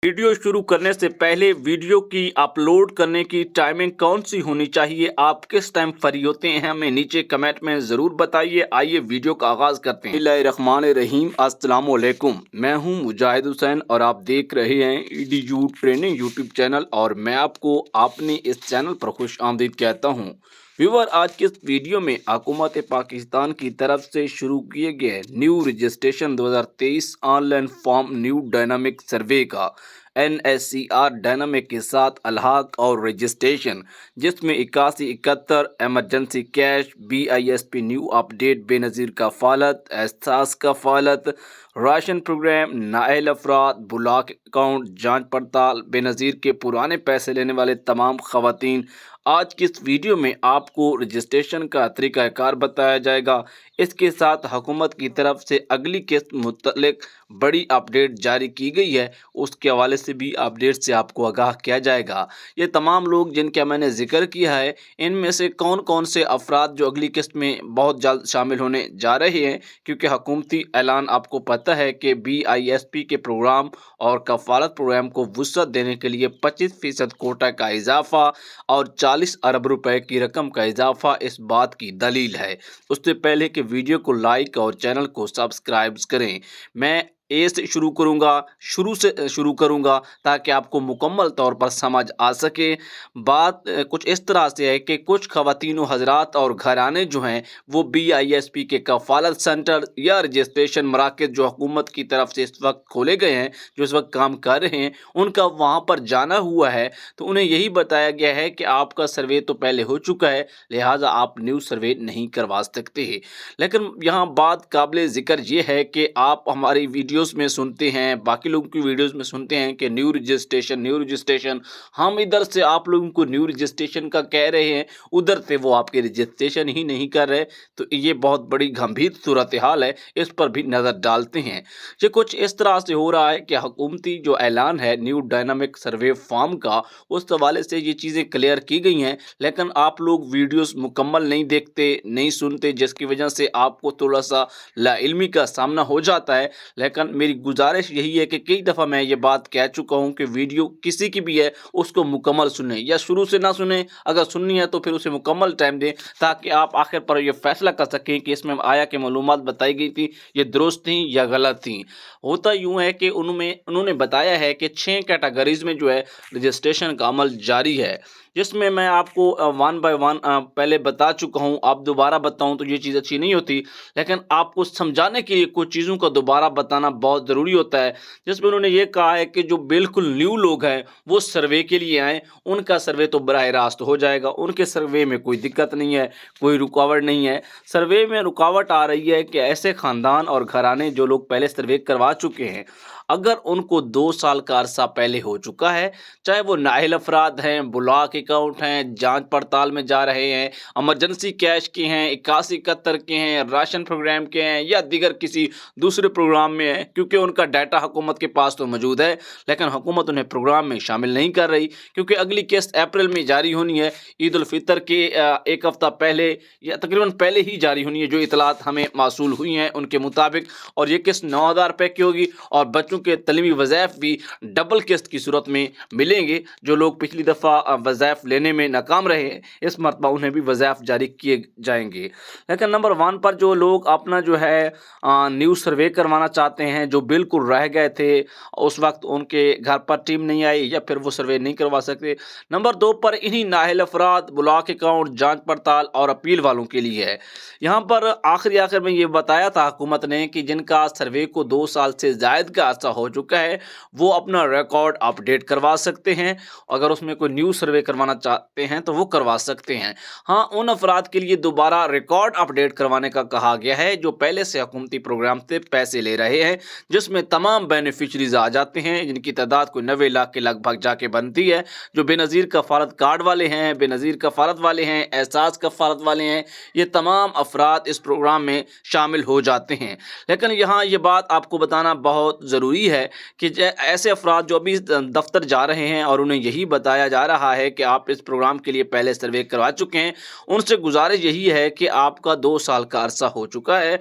Video शुरू करने से पहले वीडियो की अपलोड करने की टाइमिंग कौन सी होनी चाहिए, आप किस टाइम फ्री होते हैं, हमें नीचे कमेंट में ज़रूर बताइए। आइए वीडियो का आगाज़ करते हैं। बिस्मिल्लाहिर्रहमानिर्रहीम, अस्सलाम वालेकुम। मैं हूं मुजाहिद हुसैन और आप देख रहे हैं EDU ट्रेनिंग यूट्यूब चैनल और मैं आपको अपने इस चैनल पर खुश आमदीद कहता हूं। व्यूअर, आज के इस वीडियो में हुकूमत पाकिस्तान की तरफ से शुरू किए गए new registration 2023 online form new dynamic survey का NSCR डायनामिक के साथ अलहाक और रजिस्ट्रेशन, जिसमें 8171 emergency cash, BISP new update, Benazir Kafaalat, Ehsaas Kafaalat, ration programme, नाअहल अफराद, ब्लॉक अकाउंट, जांच पड़ताल, बेनज़ीर के पुराने पैसे लेने वाले तमाम ख़वातीन। आज की इस वीडियो में आपको रजिस्ट्रेशन का तरीक़ाकार बताया जाएगा। इसके साथ हुकूमत की तरफ से अगली किस्त मुतल्लिक बड़ी अपडेट जारी की गई है, उसके हवाले से भी अपडेट से आपको आगाह किया जाएगा। ये तमाम लोग जिनका मैंने जिक्र किया है, इनमें से कौन कौन से अफराद जो अगली किस्त में बहुत जल्द शामिल होने जा रहे हैं, क्योंकि हुकूमती ऐलान आपको पता है कि BISP के प्रोग्राम और कफ़ालत प्रोग्राम को वुसअत देने के लिए 25% कोटा का इजाफा और 40 अरब रुपए की रकम का इजाफा इस बात की दलील है। उससे पहले कि वीडियो को लाइक और चैनल को सब्सक्राइब करें, मैं ए से शुरू से शुरू करूंगा ताकि आपको मुकम्मल तौर पर समझ आ सके। बात कुछ इस तरह से है कि कुछ ख़वातीन व हज़रात और घराने जो हैं वो BISP के कफ़ालत सेंटर या रजिस्ट्रेशन मराकज़ जो हुकूमत की तरफ से इस वक्त खोले गए हैं, जो इस वक्त काम कर रहे हैं, उनका वहाँ पर जाना हुआ है, तो उन्हें यही बताया गया है कि आपका सर्वे तो पहले हो चुका है, लिहाजा आप न्यू सर्वे नहीं करवा सकते हैं। लेकिन यहाँ बात काबिल ज़िक्र ये है कि आप हमारी वीडियोस में सुनते हैं, बाकी लोगों की वीडियोस में सुनते हैं कि न्यू रजिस्ट्रेशन। हम इधर से आप लोगों को न्यू रजिस्ट्रेशन का कह रहे हैं, उधर से वो आपके रजिस्ट्रेशन ही नहीं कर रहे, तो ये बहुत बड़ी गंभीर सूरत हाल है। इस पर भी नज़र डालते हैं। ये कुछ इस तरह से हो रहा है कि हुकूमती जो ऐलान है न्यू डायनामिक सर्वे फॉर्म का, उस हवाले से ये चीज़ें क्लियर की गई हैं, लेकिन आप लोग वीडियोस मुकम्मल नहीं देखते, नहीं सुनते, जिसकी वजह से आपको थोड़ा सा लाइल्मी का सामना हो जाता है। लेकिन मेरी गुजारिश यही है कि कई दफ़ा मैं ये बात कह चुका हूँ कि वीडियो किसी की भी है उसको मुकम्मल सुने या शुरू से ना सुने, अगर सुननी है तो फिर उसे मुकम्मल टाइम दें ताकि आप आखिर पर यह फैसला कर सकें कि इसमें आया कि मालूमात बताई गई थी ये दुरुस्त थी या गलत थी। होता यूँ है कि उन्होंने बताया है कि 6 कैटेगरीज़ में जो है रजिस्ट्रेशन का अमल जारी है, जिसमें मैं आपको वन बाय वन पहले बता चुका हूं। आप दोबारा बताऊं तो ये चीज़ अच्छी नहीं होती, लेकिन आपको समझाने के लिए कुछ चीज़ों का दोबारा बताना बहुत ज़रूरी होता है। जिसमें उन्होंने ये कहा है कि जो बिल्कुल न्यू लोग हैं वो सर्वे के लिए आएँ, उनका सर्वे तो बराह रास्त हो जाएगा, उनके सर्वे में कोई दिक्कत नहीं है, कोई रुकावट नहीं है। सर्वे में रुकावट आ रही है कि ऐसे ख़ानदान और घराने जो लोग पहले सर्वे करवा चुके हैं, अगर उनको 2 साल का अरसा पहले हो चुका है, चाहे वो नाअहल अफराद हैं, ब्लॉक अकाउंट हैं, जांच पड़ताल में जा रहे हैं, इमरजेंसी कैश के हैं, 8171 के हैं, राशन प्रोग्राम के हैं या दीगर किसी दूसरे प्रोग्राम में हैं, क्योंकि उनका डाटा हुकूमत के पास तो मौजूद है, लेकिन हुकूमत उन्हें प्रोग्राम में शामिल नहीं कर रही, क्योंकि अगली किस्त अप्रैल में जारी होनी है। ईद उल फितर के एक हफ़्ता पहले या तकरीबन पहले ही जारी होनी है, जो इतलात हमें मासूल हुई हैं उनके मुताबिक, और ये किस्त 9000 रुपये की होगी और बच्चों के तलीमी वज़ाइफ भी डबल किस्त की सूरत में मिलेंगे। जो लोग पिछली दफ़ा वज़ाइफ लेने में नाकाम रहे, इस मरतबा उन्हें भी वज़ाइफ जारी किए जाएंगे। लेकिन नंबर 1 पर जो लोग अपना जो है न्यू सर्वे करवाना चाहते हैं, जो बिल्कुल रह गए थे, उस वक्त उनके घर पर टीम नहीं आई या फिर वो सर्वे नहीं करवा सकते। नंबर 2 पर इन्हीं नाअहल अफराद, ब्लॉक अकाउंट, जाँच पड़ताल और अपील वालों के लिए है। यहाँ पर आखिर में ये बताया था हुकूमत ने कि जिनका सर्वे को 2 साल से ज़ायद का अर्सा हो चुका है, वो अपना रिकॉर्ड अपडेट करवा सकते हैं। अगर उसमें कोई न्यू सर्वे करवाना चाहते हैं तो वो करवा सकते हैं। हाँ, उन अफराद के लिए दोबारा रिकॉर्ड अपडेट करवाने का कहा गया है जो पहले से हुकूमती प्रोग्राम से पैसे ले रहे हैं, जिसमें तमाम बेनिफिशरीज आ जाते हैं, जिनकी तादाद कोई 90 लाख के लगभग जाके बनती है। जो बेनज़ीर कफ़ालत कार्ड वाले हैं, बेनज़ीर कफ़ालत वाले हैं, एहसास कफ़ालत वाले हैं, ये तमाम अफराद इस प्रोग्राम में शामिल हो जाते हैं। लेकिन यहाँ ये बात आपको बताना बहुत ज़रूरी ضروری ہے کہ ایسے افراد جو ابھی دفتر جا رہے ہیں اور انہیں یہی بتایا جا رہا ہے کہ آپ اس پروگرام کے لیے پہلے سروے کروا چکے ہیں، ان سے گزارش یہی ہے کہ آپ کا 2 سال کا عرصہ ہو چکا ہے،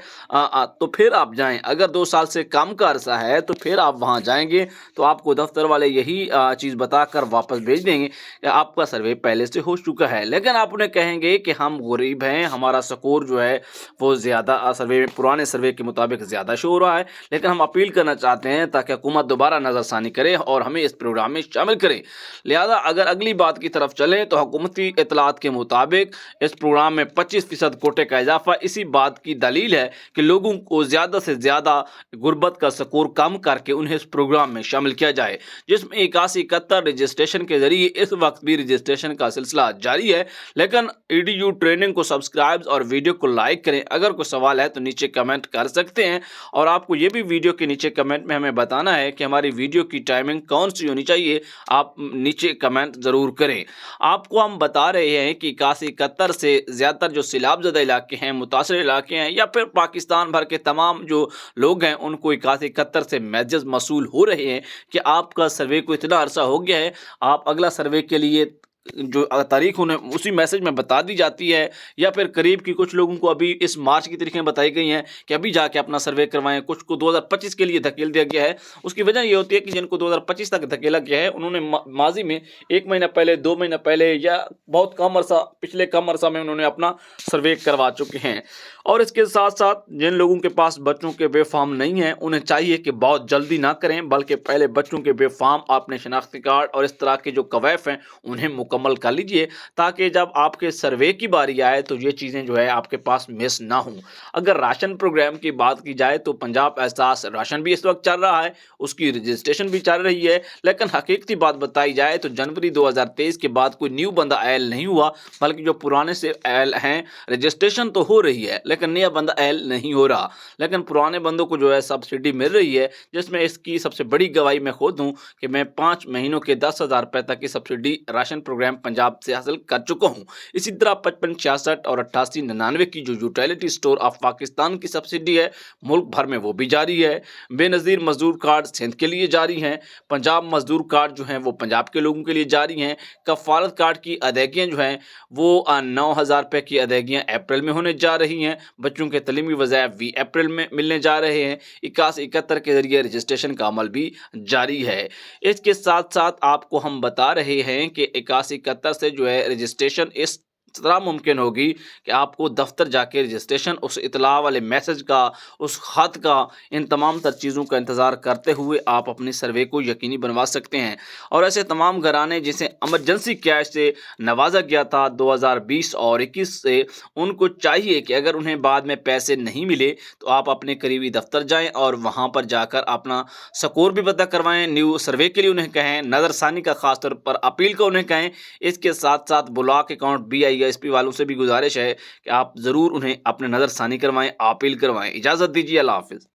تو پھر آپ جائیں۔ اگر 2 سال سے کم کا عرصہ ہے تو پھر آپ وہاں جائیں گے تو آپ کو دفتر والے یہی چیز بتا کر واپس بھیج دیں گے کہ آپ کا سروے پہلے سے ہو چکا ہے۔ لیکن آپ انہیں کہیں گے کہ ہم غریب ہیں، ہمارا سکور جو ہے وہ زیادہ پرانے سروے کے مطابق زیادہ شو ہو رہا ہے، لیکن ہم اپیل کرنا چاہتے ہیں تاکہ حکومت دوبارہ نظر ثانی کرے اور ہمیں اس پروگرام میں شامل کرے۔ لہذا اگر اگلی بات کی طرف چلیں تو حکومتی اطلاعات کے مطابق اس پروگرام میں 25% کوٹے کا اضافہ اسی بات کی دلیل ہے کہ لوگوں کو زیادہ سے زیادہ غربت کا سکور کم کر کے انہیں اس پروگرام میں شامل کیا جائے، جس میں 8171 رجسٹریشن کے ذریعے اس وقت بھی رجسٹریشن کا سلسلہ جاری ہے۔ لیکن EDU ٹریننگ کو سبسکرائب اور ویڈیو کو لائک کریں۔ اگر کوئی سوال ہے تو نیچے کمنٹ کر سکتے ہیں، اور آپ کو یہ بھی ویڈیو کے نیچے کمنٹ میں ہمیں بتانا ہے کہ ہماری ویڈیو کی ٹائمنگ کون سی ہونی چاہیے، آپ نیچے کمنٹ ضرور کریں۔ آپ کو ہم بتا رہے ہیں کہ 8171 سے زیادہ تر جو سیلاب زدہ علاقے ہیں، متاثر علاقے ہیں، یا پھر پاکستان بھر کے تمام جو لوگ ہیں ان کو 8171 سے میسیج موصول ہو رہے ہیں کہ آپ کا سروے کو اتنا عرصہ ہو گیا ہے، آپ اگلا سروے کے لیے جو تاریخ انہیں اسی میسج میں بتا دی جاتی ہے، یا پھر قریب کی کچھ لوگوں کو ابھی اس مارچ کی تاریخیں بتائی گئی ہیں کہ ابھی جا کے اپنا سروے کروائیں، کچھ کو 2025 کے لیے دھکیل دیا گیا ہے۔ اس کی وجہ یہ ہوتی ہے کہ جن کو 2025 تک دھکیلا گیا ہے انہوں نے ماضی میں 1 مہینہ پہلے، 2 مہینہ پہلے، یا بہت کم عرصہ، پچھلے کم عرصہ میں انہوں نے اپنا سروے کروا چکے ہیں۔ اور اس کے ساتھ ساتھ جن لوگوں کے پاس بچوں کے بے فارم نہیں ہیں انہیں چاہیے کہ بہت جلدی نہ کریں، بلکہ پہلے بچوں کے بے فارم، اپنے شناختی کارڈ اور اس طرح کے جو کویف ہیں انہیں مکمل کر لیجئے، تاکہ جب آپ کے سروے کی باری آئے تو یہ چیزیں جو ہے آپ کے پاس مس نہ ہوں۔ اگر راشن پروگرام کی بات کی جائے تو پنجاب احساس راشن بھی اس وقت چل رہا ہے، اس کی رجسٹریشن بھی چل رہی ہے، لیکن حقیقتی بات بتائی جائے تو جنوری 2023 کے بعد کوئی نیو بندہ ایل نہیں ہوا، بلکہ جو پرانے سے ایل ہیں رجسٹریشن تو ہو رہی ہے لیکن نیا بندہ ایل نہیں ہو رہا۔ لیکن پرانے بندوں کو جو ہے سبسڈی مل رہی ہے، جس میں اس کی سب سے بڑی گواہی میں خود ہوں کہ میں 5 مہینوں کے 10,000 روپے تک کی سبسڈی راشن پروگرام پنجاب سے حاصل کر چکا ہوں۔ اسی طرح 55 66 اور 88 99 کی جو یوٹیلیٹی سٹور آف پاکستان کی سبسڈی ہے ملک بھر میں وہ بھی جاری ہے۔ بے نظیر مزدور کارڈ سندھ کے لیے جاری ہیں، پنجاب مزدور کارڈ جو ہیں وہ پنجاب کے لوگوں کے لیے جاری ہیں۔ کفالت کارڈ کی ادائیگیاں جو ہیں وہ 9,000 روپے کی ادائیگیاں اپریل میں ہونے جا رہی ہیں۔ بچوں کے تعلیمی وظائف بھی اپریل میں ملنے جا رہے ہیں۔ 8171 کے ذریعے رجسٹریشن کا عمل بھی جاری ہے۔ اس کے ساتھ ساتھ آپ کو ہم بتا رہے ہیں کہ 8171 سے جو ہے رجسٹریشن اس طرح ممکن ہوگی کہ آپ کو دفتر جا کے رجسٹریشن، اس اطلاع والے میسج کا، اس خط کا، ان تمام تر چیزوں کا انتظار کرتے ہوئے آپ اپنی سروے کو یقینی بنوا سکتے ہیں۔ اور ایسے تمام گھرانے جسے ایمرجنسی کیش سے نوازا گیا تھا 2020 اور 21 سے، ان کو چاہیے کہ اگر انہیں بعد میں پیسے نہیں ملے تو آپ اپنے قریبی دفتر جائیں اور وہاں پر جا کر اپنا سکور بھی پتہ کروائیں، نیو سروے کے لیے انہیں کہیں، نظر ثانی کا خاص طور پر اپیل کا انہیں کہیں۔ اس کے ساتھ ساتھ بلاک اکاؤنٹ BISP والوں سے بھی گزارش ہے کہ آپ ضرور انہیں اپنے نظر ثانی کروائیں، اپیل کروائیں۔ اجازت دیجیے، اللہ حافظ۔